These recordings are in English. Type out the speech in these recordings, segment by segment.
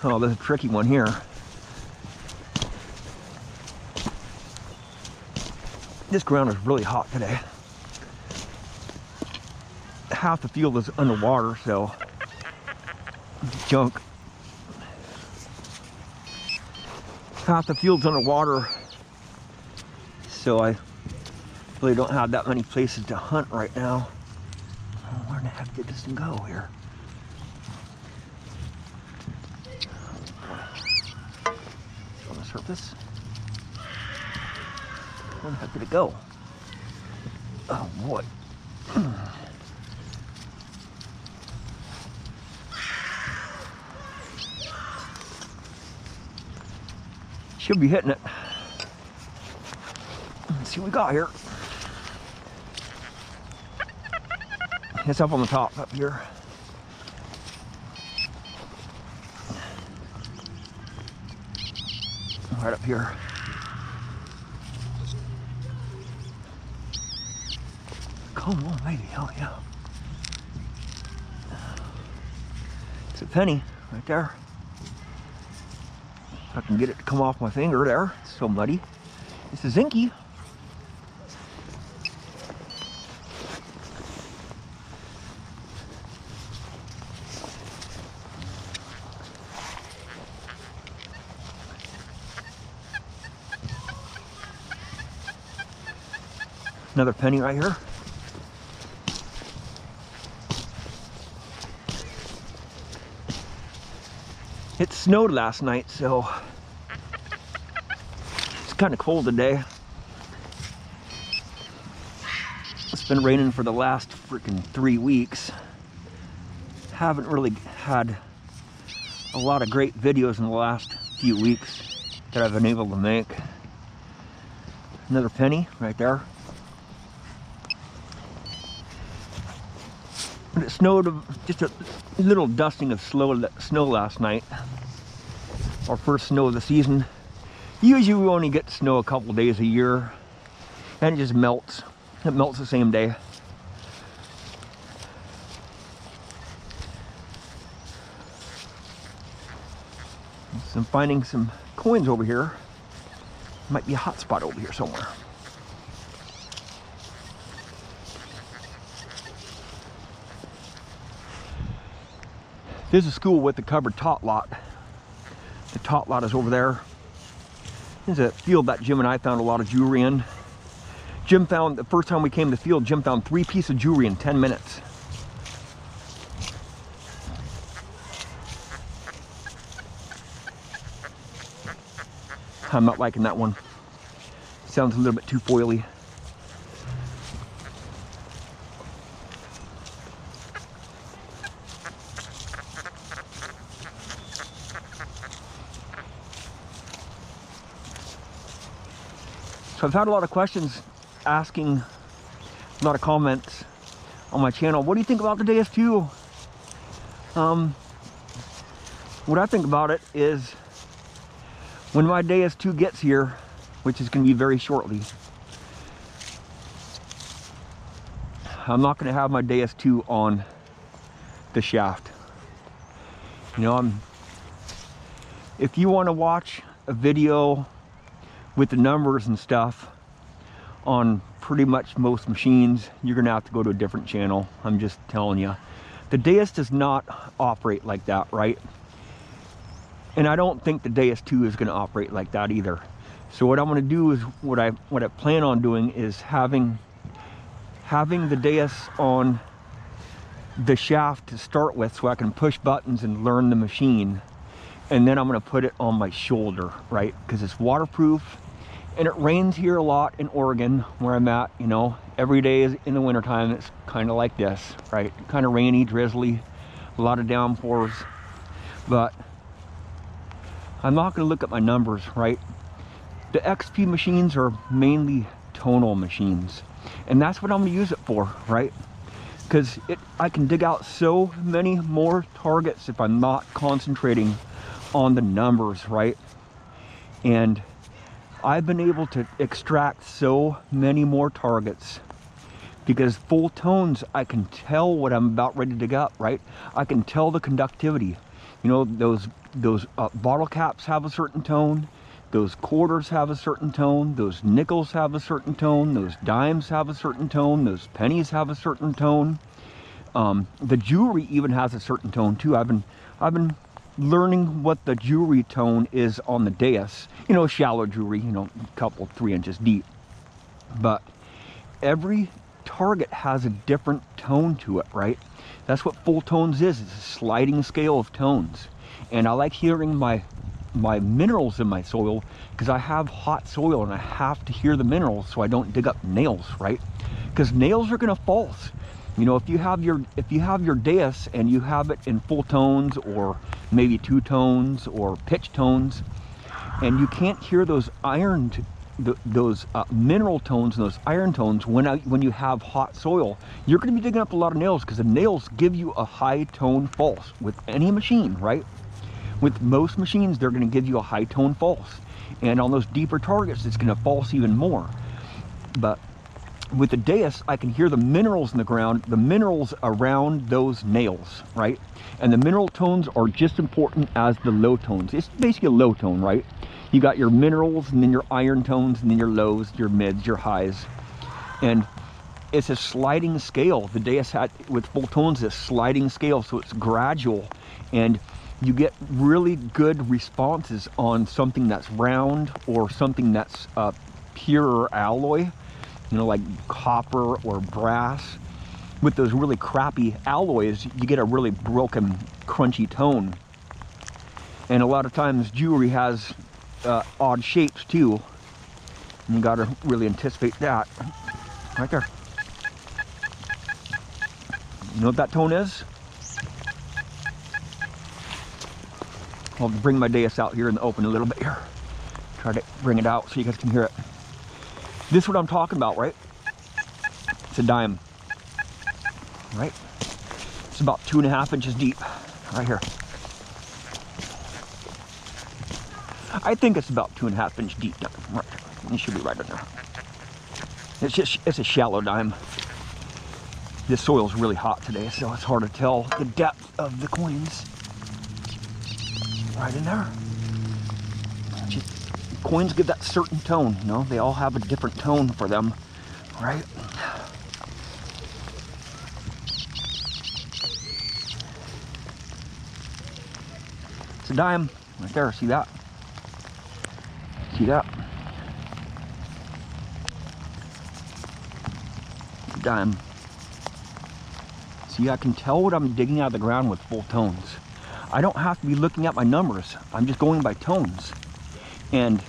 Oh, there's a tricky one here. This ground is really hot today. Half the field is underwater, so junk. Half the field's underwater, so I really don't have that many places to hunt right now. Oh, where the heck did this thing go here? On the surface. Where the heck did it go? Oh boy. Should be hitting it. Let's see what we got here. It's up on the top up here. Right up here. Come on, baby. Oh, yeah. It's a penny right there. If I can get it to come off my finger there. It's so muddy. It's a zinky. Another penny right here. It snowed last night, so it's kind of cold today. It's been raining for the last freaking 3 weeks. Haven't really had a lot of great videos in the last few weeks that I've been able to make. Another penny right there. But it snowed, just a little dusting of snow last night. Our first snow of the season. Usually we only get snow a couple days a year. And it just melts. It melts the same day. So I'm finding some coins over here. Might be a hot spot over here somewhere. There's a school with the covered tot lot. The tot lot is over there. There's a field that Jim and I found a lot of jewelry in. Jim found, the first time we came to the field, Jim found 3 pieces of jewelry in 10 minutes. I'm not liking that one. Sounds a little bit too foily. So I've had a lot of questions asking, a lot of comments on my channel. What do you think about the Deus II? What I think about it is, when my Deus II gets here, which is going to be very shortly, I'm not going to have my Deus II on the shaft. You know, if you want to watch a video with the numbers and stuff on pretty much most machines, you're gonna have to go to a different channel. I'm just telling you. The Deus does not operate like that, right? And I don't think the Deus II is gonna operate like that either. So what I'm gonna do is, what I plan on doing is having the Deus on the shaft to start with, so I can push buttons and learn the machine. And then I'm gonna put it on my shoulder, right? Because it's waterproof. And it rains here a lot in Oregon, where I'm at, you know. Every day is in the wintertime, it's kind of like this, right? Kind of rainy, drizzly, a lot of downpours. But I'm not going to look at my numbers, right? The XP machines are mainly tonal machines. And that's what I'm going to use it for, right? Because I can dig out so many more targets if I'm not concentrating on the numbers, right? And I've been able to extract so many more targets because full tones, I can tell what I'm about ready to dig up, right? I can tell the conductivity. You know, those bottle caps have a certain tone. Those quarters have a certain tone. Those nickels have a certain tone. Those dimes have a certain tone. Those pennies have a certain tone. The jewelry even has a certain tone too. I've been learning what the jewelry tone is on the Deus. You know, shallow jewelry, you know, a couple, 3 inches deep. But every target has a different tone to it, right? That's what full tones is. It's a sliding scale of tones. And I like hearing my minerals in my soil because I have hot soil and I have to hear the minerals so I don't dig up nails, right? Because nails are gonna false. You know, if you have your Deus and you have it in full tones or maybe 2 tones or pitch tones, and you can't hear those those mineral tones and those iron tones when you have hot soil, you're going to be digging up a lot of nails because the nails give you a high tone false with any machine, right? With most machines, they're going to give you a high tone false, and on those deeper targets, it's going to false even more. But with the Deus, I can hear the minerals in the ground, the minerals around those nails, right? And the mineral tones are just important as the low tones. It's basically a low tone, right? You got your minerals and then your iron tones and then your lows, your mids, your highs. And it's a sliding scale. The Deus had, with full tones, is a sliding scale, so it's gradual. And you get really good responses on something that's round or something that's pure alloy, you know, like copper or brass. With those really crappy alloys, you get a really broken, crunchy tone. And a lot of times jewelry has odd shapes too. And you gotta really anticipate that. Right there. You know what that tone is? I'll bring my Deus out here in the open a little bit here. Try to bring it out so you guys can hear it. This is what I'm talking about, right? It's a dime, right? It's about 2.5 inches deep, right here. I think it's about 2.5 inch deep dime. Right. It should be right in there. It's a shallow dime. This soil's really hot today, so it's hard to tell the depth of the coins. Right in there. Coins give that certain tone, you know? They all have a different tone for them, right? It's a dime right there, see that? See that? Dime. See, I can tell what I'm digging out of the ground with full tones. I don't have to be looking at my numbers. I'm just going by tones. And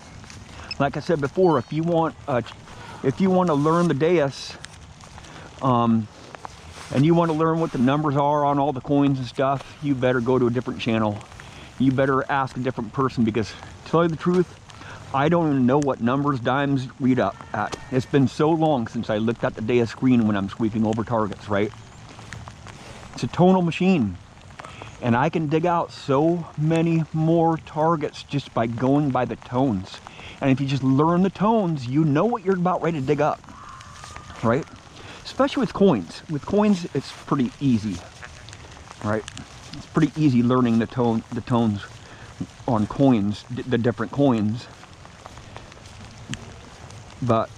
like I said before, if you want to learn the Deus, and you want to learn what the numbers are on all the coins and stuff, you better go to a different channel. You better ask a different person, because to tell you the truth, I don't even know what numbers dimes read up at. It's been so long since I looked at the Deus screen when I'm sweeping over targets, right? It's a tonal machine. And I can dig out so many more targets just by going by the tones. And if you just learn the tones, you know what you're about ready to dig up, right? Especially with coins. With coins, it's pretty easy, right? It's pretty easy learning the tones on coins, the different coins. But,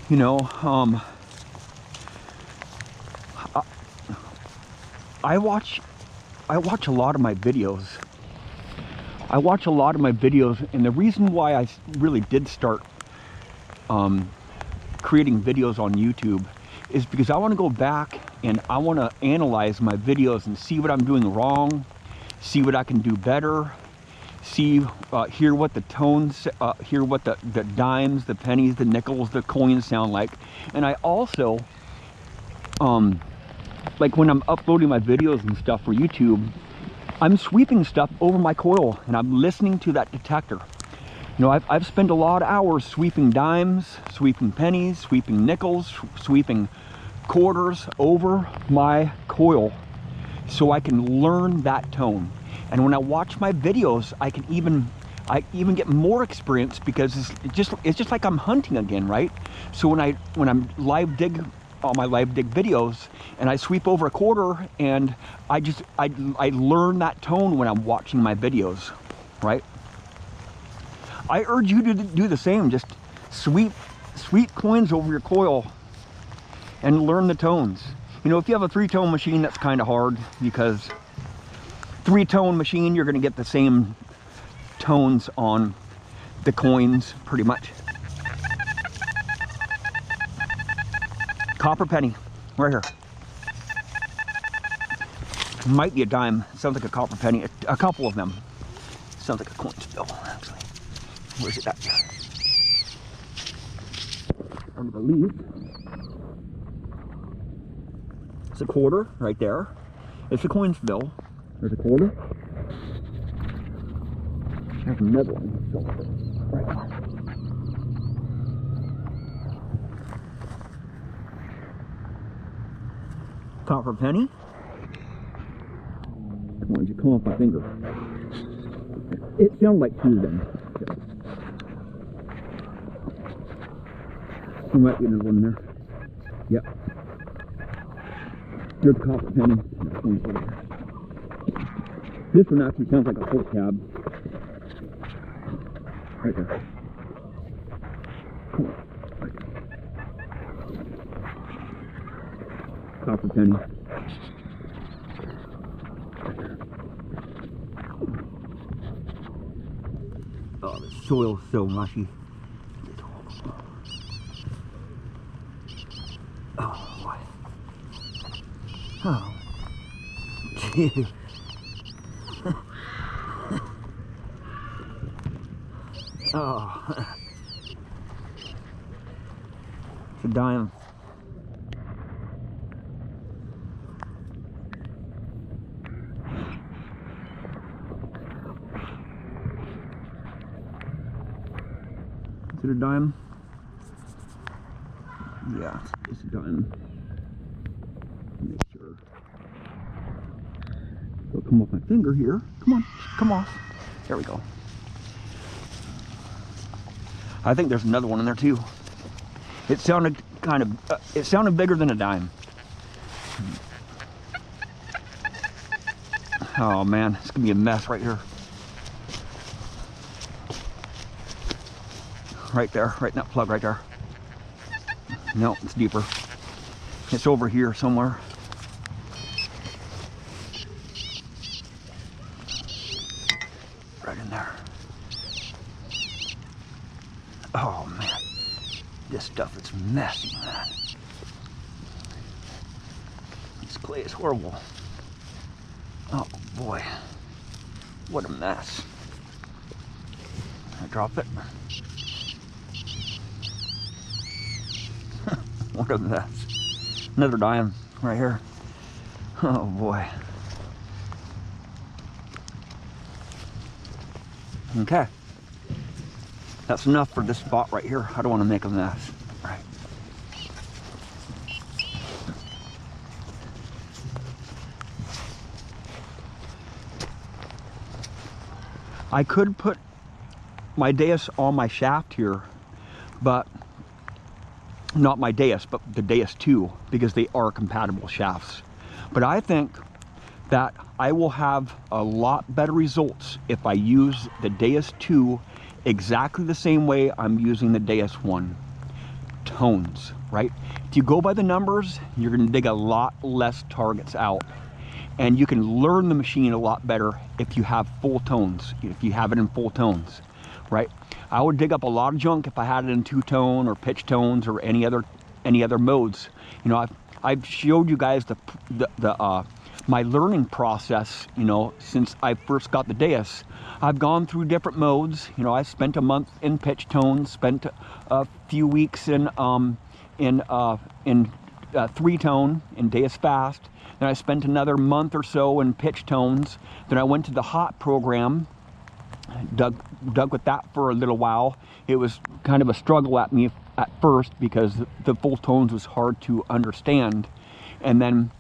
you know, I watch a lot of my videos. And the reason why I really did start creating videos on YouTube is because I want to go back and I want to analyze my videos and see what I'm doing wrong, see what I can do better, hear what the tones, hear what the dimes, the pennies, the nickels, the coins sound like. And I also, like when I'm uploading my videos and stuff for YouTube, I'm sweeping stuff over my coil and I'm listening to that detector. You know, I've spent a lot of hours sweeping dimes, sweeping pennies, sweeping nickels, sweeping quarters over my coil so I can learn that tone. And when I watch my videos, I even get more experience, because it's just like I'm hunting again, right? So when I'm live on my live dig videos, and I sweep over a quarter, and I learn that tone when I'm watching my videos, right? I urge you to do the same. Just sweep coins over your coil and learn the tones. You know, if you have a 3-tone machine, that's kind of hard, because 3-tone machine, you're going to get the same tones on the coins pretty much. Copper penny, right here. Might be a dime. It sounds like a copper penny. A couple of them. Sounds like a coin spill, actually. Where's it at? I believe it's a quarter right there. It's a coin spill. There's a quarter. There's another one. Right now. Copper penny. Why don't you come off my finger? It sounded like 2 of them. There might be another one there. Yep. There's a copper penny. This one actually sounds like a full tab. Right there. Copper penny. Oh, the soil's so mushy. Oh, boy. Oh. Gee. Oh. It's a dime. Is it a dime? Yeah, it's a dime. Make sure. It'll come off my finger here. Come on, come off. There we go. I think there's another one in there too. It sounded kind of, it sounded bigger than a dime. Oh man, it's gonna be a mess right here. Right there, right in that plug right there. No, it's deeper. It's over here somewhere. Right in there. Oh man, this stuff is messy, man. This clay is horrible. Oh boy, what a mess. I drop it. What a mess. Another dime right here. Oh boy. Okay. That's enough for this spot right here. I don't want to make a mess. All right. I could put my Deus on my shaft here, but not my Deus, but the Deus II, because they are compatible shafts. But I think that I will have a lot better results if I use the Deus II exactly the same way I'm using the Deus I. Tones, right? If you go by the numbers, you're going to dig a lot less targets out. And you can learn the machine a lot better if you have full tones, if you have it in full tones, right? I would dig up a lot of junk if I had it in 2-tone or pitch tones or any other modes. You know, I've showed you guys my learning process, you know, since I first got the Deus. I've gone through different modes. You know, I spent a month in pitch tones, spent a few weeks in 3-tone in Deus Fast. Then I spent another month or so in pitch tones. Then I went to the hot program, dug with that for a little while. It was kind of a struggle at me at first because the full tones was hard to understand. And then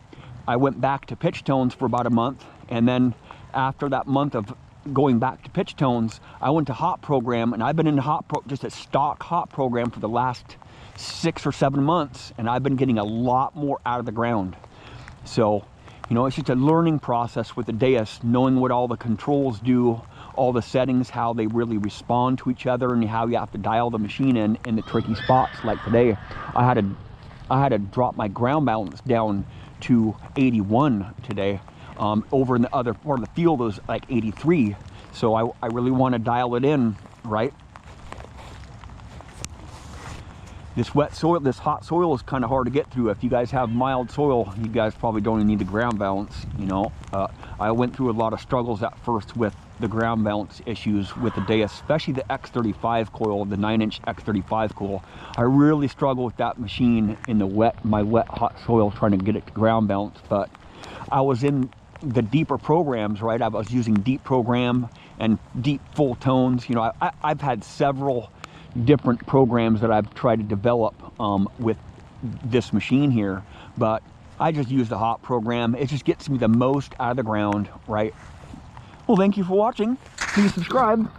I went back to pitch tones for about a month. And then after that month of going back to pitch tones, I went to hot program, and I've been in just a stock hot program for the last 6 or 7 months, and I've been getting a lot more out of the ground. So, you know, it's just a learning process with the Deus, knowing what all the controls do, all the settings, how they really respond to each other, and how you have to dial the machine in the tricky spots. Like today, I had to drop my ground balance down to 81 today. Over in the other part of the field, it was like 83. So I really want to dial it in, right? This wet soil, this hot soil is kind of hard to get through. If you guys have mild soil, you guys probably don't even need the ground balance, you know. I went through a lot of struggles at first with the ground balance issues with the Deus, especially the X35 coil, the 9-inch X35 coil. I really struggled with that machine in the my wet hot soil, trying to get it to ground balance. But I was in the deeper programs, right? I was using deep program and deep full tones. You know, I've had several different programs that I've tried to develop with this machine here, but I just use the hot program. It just gets me the most out of the ground, right? Well, thank you for watching. Please subscribe.